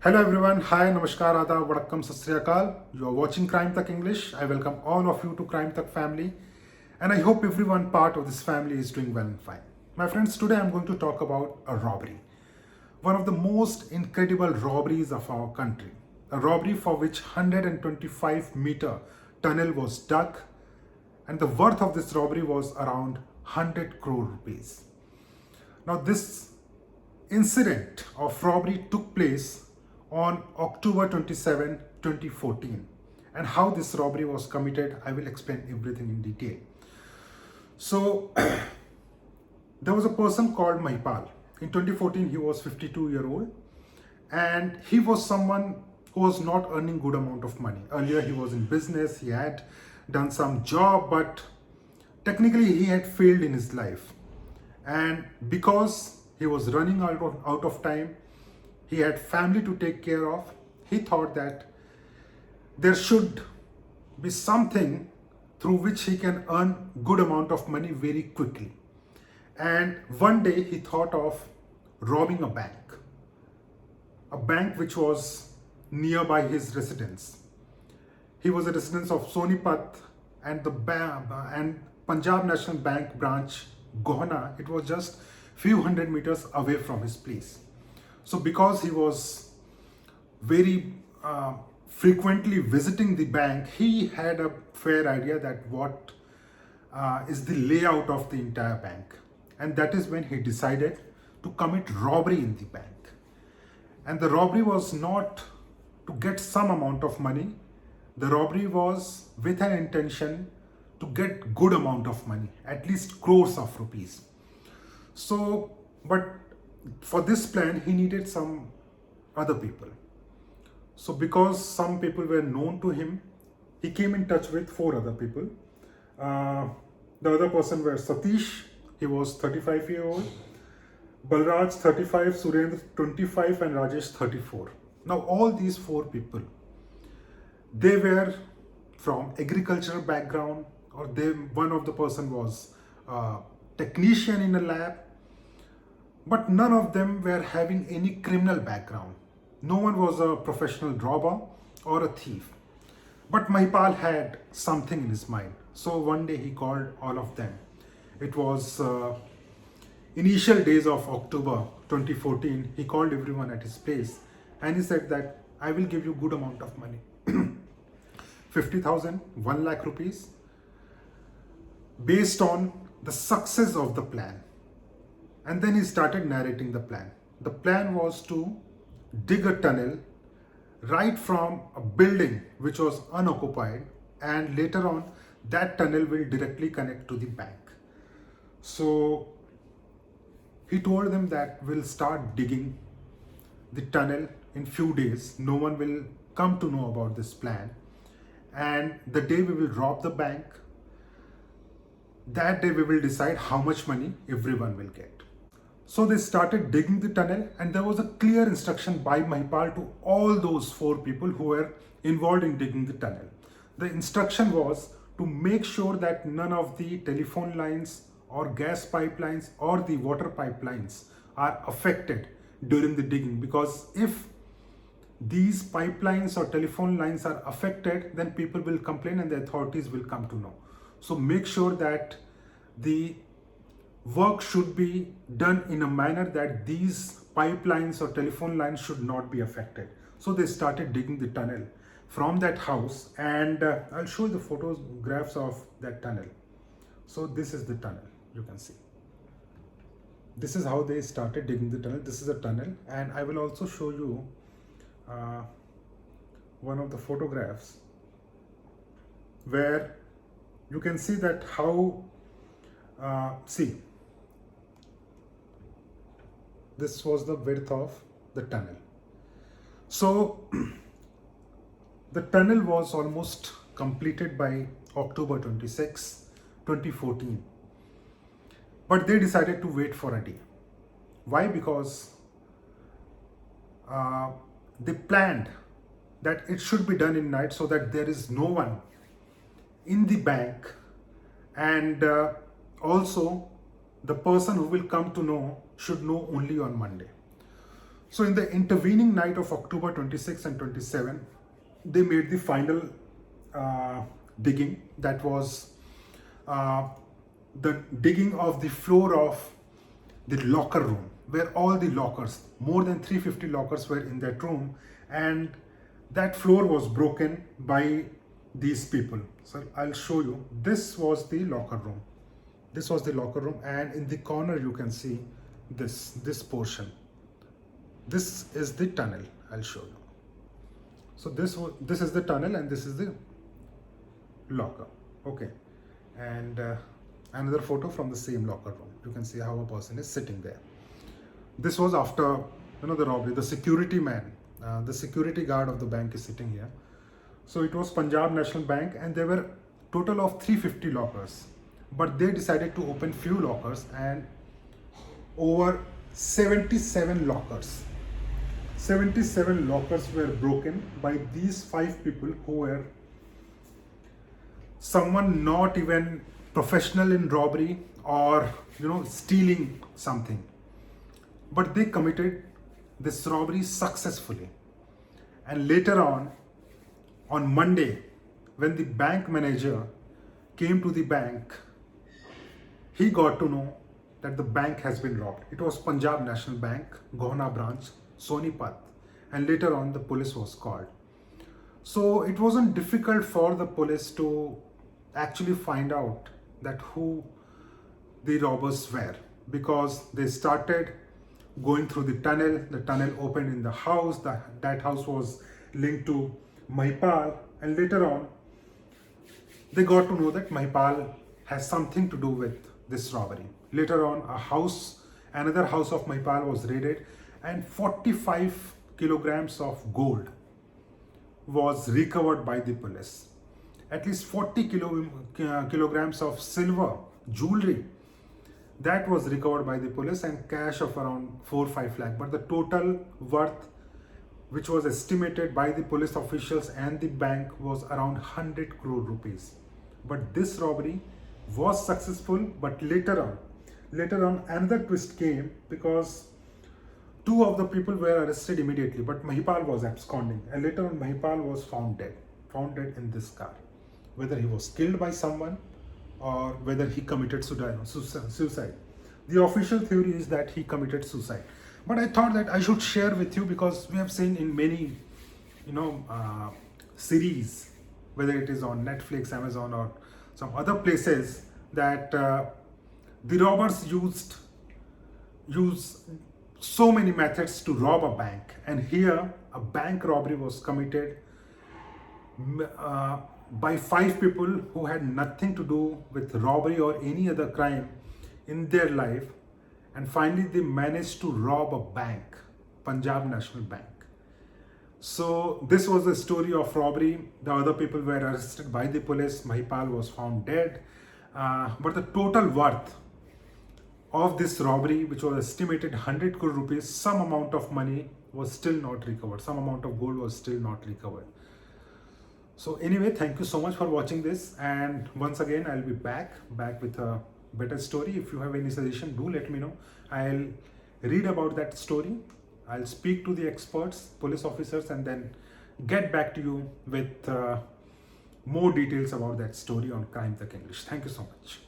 Hello everyone, hi, namaskar, adab, vadakkam, sat sri akal. You are watching Crime Tak English. I welcome all of you to Crime Tak family, and I hope everyone part of this family is doing well and fine. My friends, today I'm going to talk about a robbery, one of the most incredible robberies of our country. A robbery for which 125-meter tunnel was dug, and the worth of this robbery was around 100 crore rupees. Now, this incident of robbery took place on October 27, 2014. And how this robbery was committed, I will explain everything in detail. So, there was a person called Mahipal. In 2014, he was 52-year-old, and he was someone who was not earning good amount of money. Earlier, he was in business, he had done some job, but technically he had failed in his life. And because he was running out of time, he had family to take care of, he thought that there should be something through which he can earn good amount of money very quickly. And one day he thought of robbing a bank which was nearby his residence. He was a resident of Sonipat, and and Punjab National Bank branch Gohana, it was just few hundred meters away from his place. So because he was very frequently visiting the bank, he had a fair idea that what is the layout of the entire bank. And that is when he decided to commit robbery in the bank. And the robbery was not to get some amount of money. The robbery was with an intention to get good amount of money, at least crores of rupees. So, but for this plan, he needed some other people. So because some people were known to him, he came in touch with 4 other people. The other person were Satish, he was 35-year-old, Balraj 35, Surendra 25, and Rajesh 34. Now all these 4 people, they were from agricultural background, or one of the person was a technician in a lab, but none of them were having any criminal background. No one was a professional robber or a thief. But Mahipal had something in his mind. So one day he called all of them. It was initial days of October 2014. He called everyone at his place and he said that I will give you good amount of money. 50,000, 1 lakh rupees, based on the success of the plan. And then he started narrating the plan. The plan was to dig a tunnel right from a building which was unoccupied, and later on that tunnel will directly connect to the bank. So he told them that we'll start digging the tunnel in few days. No one will come to know about this plan. And the day we will rob the bank, that day we will decide how much money everyone will get. So they started digging the tunnel, and there was a clear instruction by Mahipal to all those 4 people who were involved in digging the tunnel. The instruction was to make sure that none of the telephone lines or gas pipelines or the water pipelines are affected during the digging, because if these pipelines or telephone lines are affected, then people will complain and the authorities will come to know. So make sure that the work should be done in a manner that these pipelines or telephone lines should not be affected. So they started digging the tunnel from that house, and I'll show you the photographs of that tunnel. So this is the tunnel, you can see. This is how they started digging the tunnel. This is a tunnel, and I will also show you one of the photographs where you can see that how see, this was the width of the tunnel. So the tunnel was almost completed by October 26, 2014. But they decided to wait for a day. Why? Because they planned that it should be done in night so that there is no one in the bank, and also the person who will come to know should know only on Monday. So in the intervening night of October 26 and 27, they made the final digging. That was uh, the digging of the floor of the locker room, where all the lockers, more than 350 lockers were in that room, and that floor was broken by these people. So I'll show you. This was the locker room. This was the locker room, and in the corner you can see this portion. This is the tunnel. I'll show you. So this is the tunnel, and this is the locker. Okay, and another photo from the same locker room. You can see how a person is sitting there. This was after the robbery. The security man, the security guard of the bank is sitting here. So it was Punjab National Bank, and there were total of 350 lockers, but they decided to open few lockers, and over 77 lockers. 77 lockers were broken by these 5 people who were someone not even professional in robbery or stealing something, but they committed this robbery successfully. And later on Monday, when the bank manager came to the bank, he got to know that the bank has been robbed. It was Punjab National Bank, Gohna branch, Sonipat, and later on the police was called. So it wasn't difficult for the police to actually find out that who the robbers were, because they started going through the tunnel. The tunnel opened in the house. That house was linked to Mahipal, and later on they got to know that Mahipal has something to do with this robbery. Later on, another house of Mahipal was raided, and 45 kilograms of gold was recovered by the police. At least 40 kilograms of silver jewelry, that was recovered by the police, and cash of around 4-5 lakh. But the total worth, which was estimated by the police officials and the bank, was around 100 crore rupees. But this robbery was successful. But later on another twist came, because 2 of the people were arrested immediately, but Mahipal was absconding, and later on Mahipal was found dead in this car. Whether he was killed by someone or whether he committed suicide. The official theory is that he committed suicide. But I thought that I should share with you, because we have seen in many series, whether it is on Netflix, Amazon, or some other places, that the robbers use so many methods to rob a bank. And here a bank robbery was committed by 5 people who had nothing to do with robbery or any other crime in their life. And finally they managed to rob a bank, Punjab National Bank. So this was the story of robbery. The other people were arrested by the police. Mahipal was found dead. But the total worth of this robbery, which was estimated 100 crore rupees, some amount of money was still not recovered. Some amount of gold was still not recovered. So anyway, thank you so much for watching this. And once again, I'll be back with a better story. If you have any suggestion, do let me know. I'll read about that story. I'll speak to the experts, police officers, and then get back to you with more details about that story on Crime Tak English. Thank you so much.